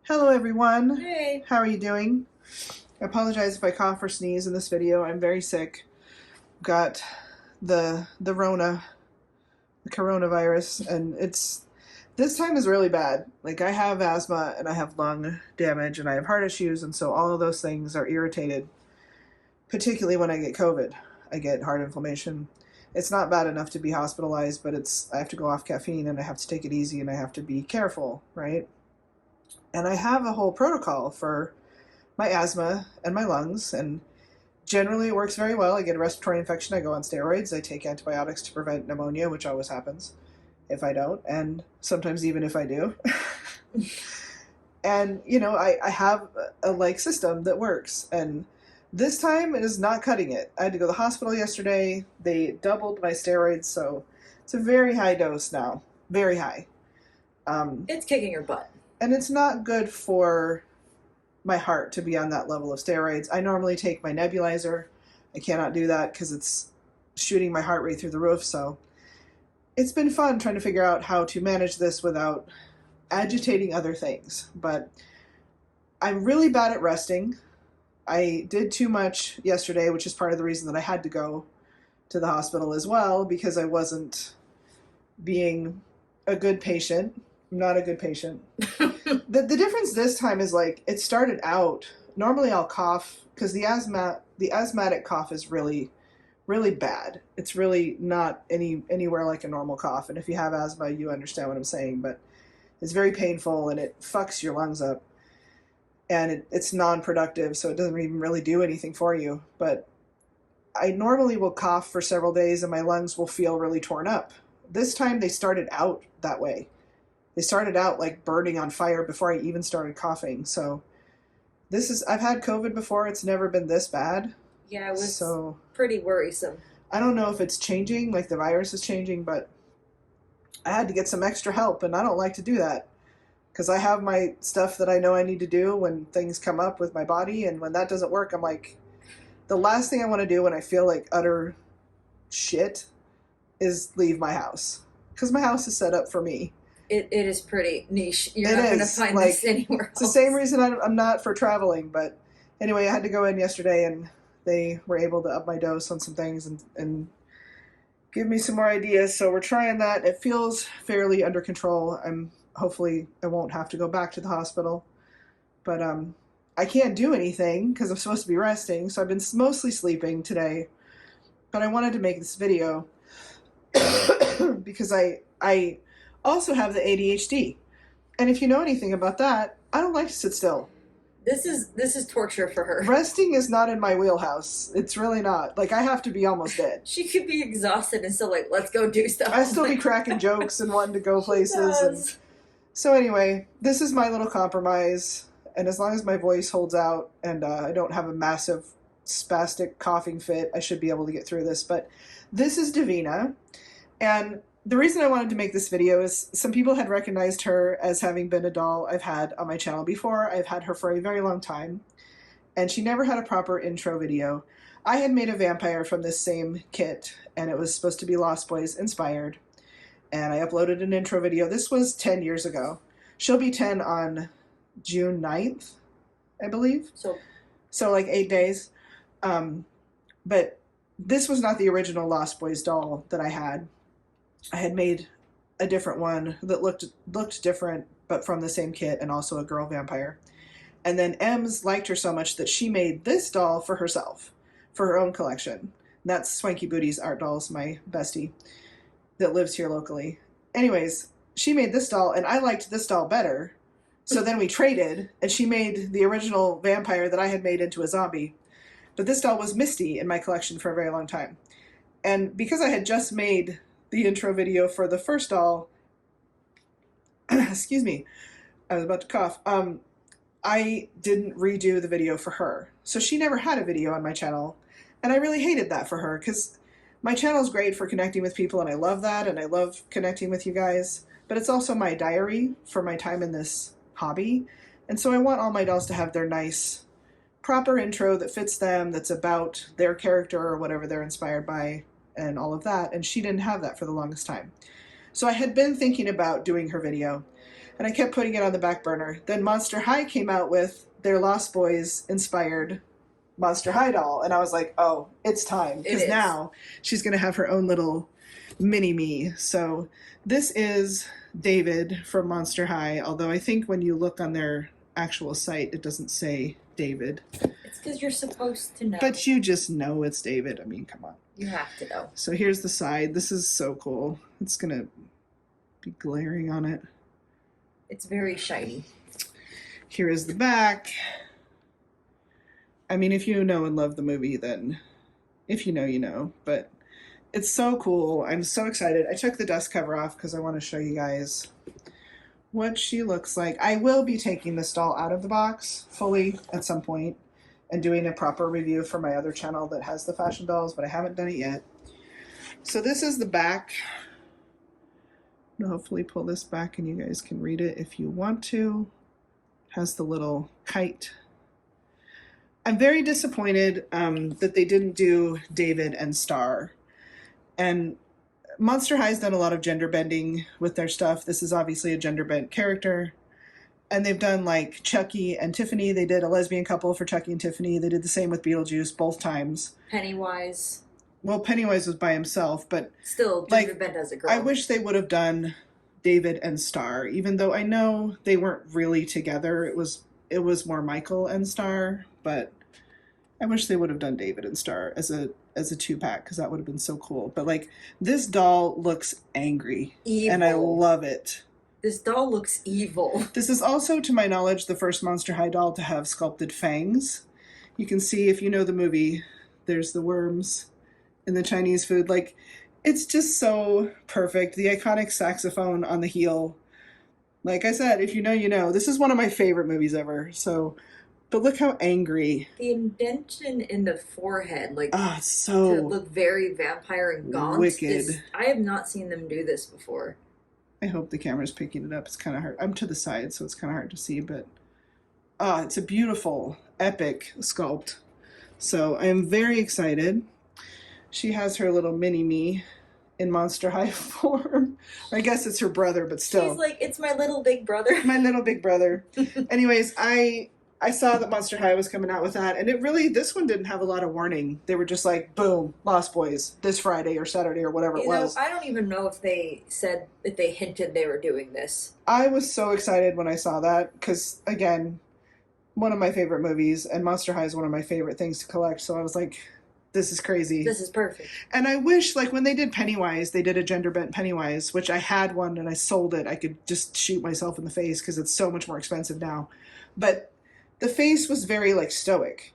Hello everyone. Hey. How are you doing? I apologize if I cough or sneeze in this video. I'm very sick. Got the Rona, the coronavirus, and this time is really bad. Like, I have asthma and I have lung damage and I have heart issues, and so all of those things are irritated, particularly when I get COVID. I get heart inflammation. It's not bad enough to be hospitalized, but I have to go off caffeine and I have to take it easy and I have to be careful, right? And I have a whole protocol for my asthma and my lungs, and generally it works very well. I get a respiratory infection, I go on steroids, I take antibiotics to prevent pneumonia, which always happens if I don't, and sometimes even if I do. And, I have a like system that works, and this time it is not cutting it. I had to go to the hospital yesterday. They doubled my steroids, so it's a very high dose now. Very high. It's kicking your butt. And it's not good for my heart to be on that level of steroids. I normally take my nebulizer. I cannot do that because it's shooting my heart rate through the roof. So it's been fun trying to figure out how to manage this without agitating other things. But I'm really bad at resting. I did too much yesterday, which is part of the reason that I had to go to the hospital as well, because I wasn't being a good patient. I'm not a good patient. The difference this time is, like, it started out, normally I'll cough because the asthmatic cough is really, really bad. It's really not anywhere like a normal cough. And if you have asthma, you understand what I'm saying, but it's very painful and it fucks your lungs up, and it's non-productive, so it doesn't even really do anything for you. But I normally will cough for several days and my lungs will feel really torn up. This time they started out that way. They started out like burning on fire before I even started coughing. So I've had COVID before. It's never been this bad. Yeah, it was pretty worrisome. I don't know if it's changing, like the virus is changing, but I had to get some extra help, and I don't like to do that because I have my stuff that I know I need to do when things come up with my body, and when that doesn't work, I'm like, the last thing I want to do when I feel like utter shit is leave my house, because my house is set up for me. It is pretty niche. You're not going to find this anywhere else. It's the same reason I'm not for traveling. But anyway, I had to go in yesterday, and they were able to up my dose on some things and give me some more ideas. So we're trying that. It feels fairly under control. Hopefully I won't have to go back to the hospital. But I can't do anything because I'm supposed to be resting. So I've been mostly sleeping today. But I wanted to make this video because I also have the ADHD, and if you know anything about that, I don't like to sit still. This is torture for her. Resting is not in my wheelhouse. It's really not. Like, I have to be almost dead. She could be exhausted and still like, let's go do stuff. I still be cracking jokes and wanting to go places. And so anyway, this is my little compromise, and as long as my voice holds out and I don't have a massive spastic coughing fit, I should be able to get through this. But this is Davina, and the reason I wanted to make this video is some people had recognized her as having been a doll I've had on my channel before. I've had her for a very long time, and she never had a proper intro video. I had made a vampire from this same kit, and it was supposed to be Lost Boys inspired, and I uploaded an intro video. This was 10 years ago. She'll be 10 on June 9th, I believe. So like 8 days. But this was not the original Lost Boys doll that I had. I had made a different one that looked different, but from the same kit, and also a girl vampire. And then Ems liked her so much that she made this doll for herself, for her own collection. And that's Swanky Booty's Art Dolls, my bestie that lives here locally. Anyways, she made this doll, and I liked this doll better. So then we traded, and she made the original vampire that I had made into a zombie. But this doll was Misty in my collection for a very long time. And because I had just made the intro video for the first doll, excuse me, I was about to cough, I didn't redo the video for her. So she never had a video on my channel, and I really hated that for her, because my channel is great for connecting with people, and I love that, and I love connecting with you guys, but it's also my diary for my time in this hobby, and so I want all my dolls to have their nice, proper intro that fits them, that's about their character or whatever they're inspired by, and all of that, and she didn't have that for the longest time. So I had been thinking about doing her video, And I kept putting it on the back burner. Then Monster High came out with their Lost Boys inspired Monster High doll. And I was like, oh, it's time. Because now she's going to have her own little mini-me. So this is David from Monster High. Although I think when you look on their actual site, it doesn't say David. It's because you're supposed to know. But you just know it's David. I mean, come on. You have to know. So here's the side. This is so cool. It's going to be glaring on it. It's very shiny. Here is the back. I mean, if you know and love the movie, then if you know, you know. But it's so cool. I'm so excited. I took the dust cover off because I want to show you guys what she looks like. I will be taking this doll out of the box fully at some point and doing a proper review for my other channel that has the fashion dolls, but I haven't done it yet. So this is the back. I'll hopefully pull this back and you guys can read it if you want to. It has the little kite. I'm very disappointed that they didn't do David and Star. And Monster High's done a lot of gender bending with their stuff. This is obviously a gender bent character. And they've done like Chucky and Tiffany. They did a lesbian couple for Chucky and Tiffany. They did the same with Beetlejuice both times. Pennywise. Well, Pennywise was by himself, but still gender bent as a girl. I wish they would have done David and Star, even though I know they weren't really together. It was more Michael and Star, but I wish they would have done David and Star as a 2-pack because that would have been so cool. But like this doll looks angry, evil. And I love it. This doll looks evil. This is also, to my knowledge, the first Monster High doll to have sculpted fangs. You can see, if you know the movie, there's the worms in the Chinese food. Like, it's just so perfect. The iconic saxophone on the heel. Like I said, if you know, you know. This is one of my favorite movies ever. So, but look how angry. The indentation in the forehead, like, it's so to look very vampire and gaunt. Wicked. I have not seen them do this before. I hope the camera's picking it up. It's kind of hard. I'm to the side, so it's kind of hard to see, but it's a beautiful, epic sculpt. So I am very excited. She has her little mini-me in Monster High form. I guess it's her brother, but still. She's like, it's my little big brother. My little big brother. Anyways, I saw that Monster High was coming out with that, and this one didn't have a lot of warning. They were just like, boom, Lost Boys, this Friday or Saturday or whatever it was. I don't even know if they hinted they were doing this. I was so excited when I saw that, because, again, one of my favorite movies, and Monster High is one of my favorite things to collect, so I was like, this is crazy. This is perfect. And I wish, like, when they did Pennywise, they did a gender-bent Pennywise, which I had one and I sold it. I could just shoot myself in the face because it's so much more expensive now. But the face was very, like, stoic.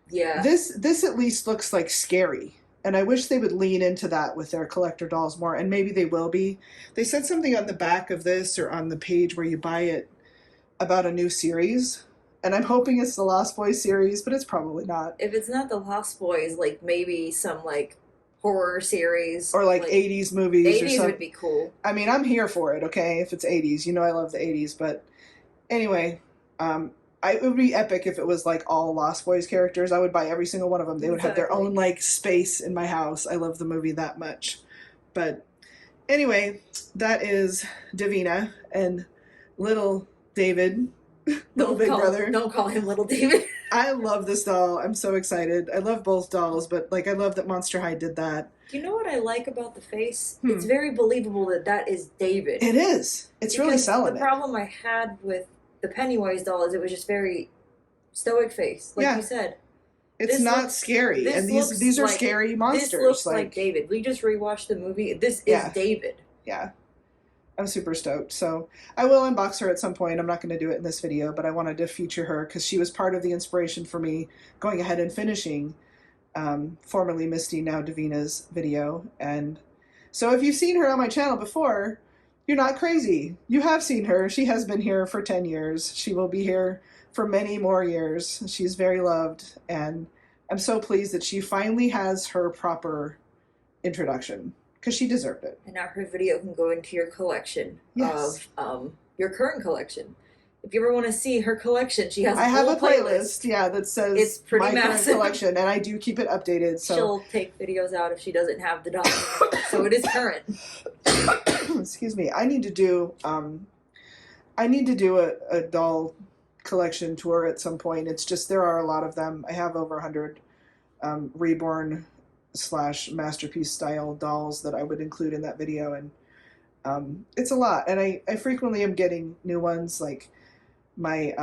Yeah. This at least looks, like, scary. And I wish they would lean into that with their collector dolls more, and maybe they will be. They said something on the back of this or on the page where you buy it about a new series. And I'm hoping it's the Lost Boys series, but it's probably not. If it's not the Lost Boys, like, maybe some, like, horror series. Or, like 80s movies or something. 80s would be cool. I mean, I'm here for it, okay? If it's 80s. You know I love the 80s. But anyway, it would be epic if it was, like, all Lost Boys characters. I would buy every single one of them. They would have their own, like, space in my house. I love the movie that much. But anyway, that is Davina and little David, little big brother. Don't call him little David. I love this doll. I'm so excited. I love both dolls, but, like, I love that Monster High did that. Do you know what I like about the face? It's very believable that is David. It is. It's really selling it. The problem I had with the Pennywise doll is it was just very stoic face, like you said. It's not scary, and these are scary monsters. This looks like David. We just rewatched the movie. This is David. Yeah. I'm super stoked. So I will unbox her at some point. I'm not going to do it in this video, but I wanted to feature her because she was part of the inspiration for me going ahead and finishing formerly Misty, now Davina's video. And so if you've seen her on my channel before, you're not crazy. You have seen her. She has been here for 10 years. She will be here for many more years. She's very loved, and I'm so pleased that she finally has her proper introduction, because she deserved it. And now her video can go into your collection of your current collection. If you ever want to see her collection, she has I have a playlist, that says it's pretty my massive current collection, and I do keep it updated. So she'll take videos out if she doesn't have the document. So it is current. Excuse me. I need to do I need to do a doll collection tour at some point. It's just there are a lot of them. I have over 100 reborn / masterpiece style dolls that I would include in that video, and it's a lot. And I frequently am getting new ones, like my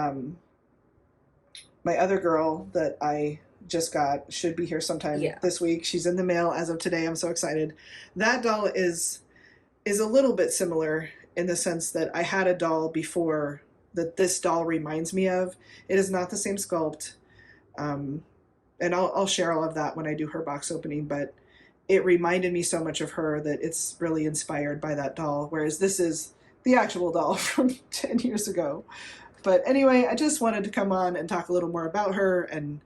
my other girl that I just got should be here sometime this week. She's in the mail as of today. I'm so excited. That doll is a little bit similar in the sense that I had a doll before that this doll reminds me of. It is not the same sculpt. And I'll share all of that when I do her box opening, but it reminded me so much of her that it's really inspired by that doll, whereas this is the actual doll from 10 years ago. But anyway, I just wanted to come on and talk a little more about her and,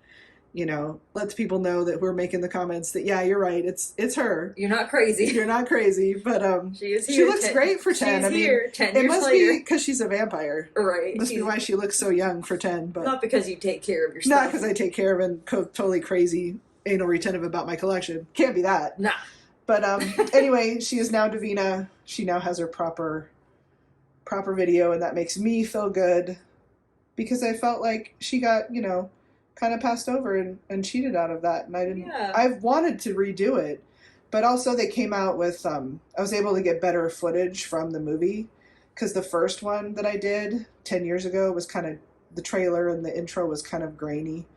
you know, let people know that we're making the comments that, yeah, you're right, it's her. You're not crazy. You're not crazy, but she is here. She looks great for 10. She's here 10 years it must later. be because she's a vampire. Right. It must be why she looks so young for 10. But not because you take care of yourself. Not because I take care of and totally crazy anal retentive about my collection. Can't be that. Nah. But anyway, she is now Davina. She now has her proper video, and that makes me feel good because I felt like she got, you know, kind of passed over and cheated out of that, and I didn't. Yeah. I've wanted to redo it, but also they came out with I was able to get better footage from the movie because the first one that I did 10 years ago was kind of, the trailer and the intro was kind of grainy,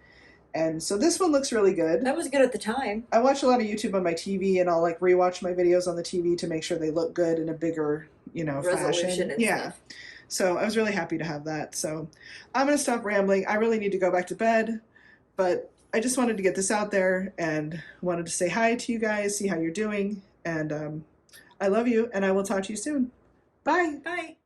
and so this one looks really good. That was good at the time. I watch a lot of YouTube on my TV, and I'll like rewatch my videos on the TV to make sure they look good in a bigger, you know, resolution fashion. And yeah. stuff. So I was really happy to have that. So I'm going to stop rambling. I really need to go back to bed, but I just wanted to get this out there and wanted to say hi to you guys, see how you're doing. And I love you, and I will talk to you soon. Bye. Bye.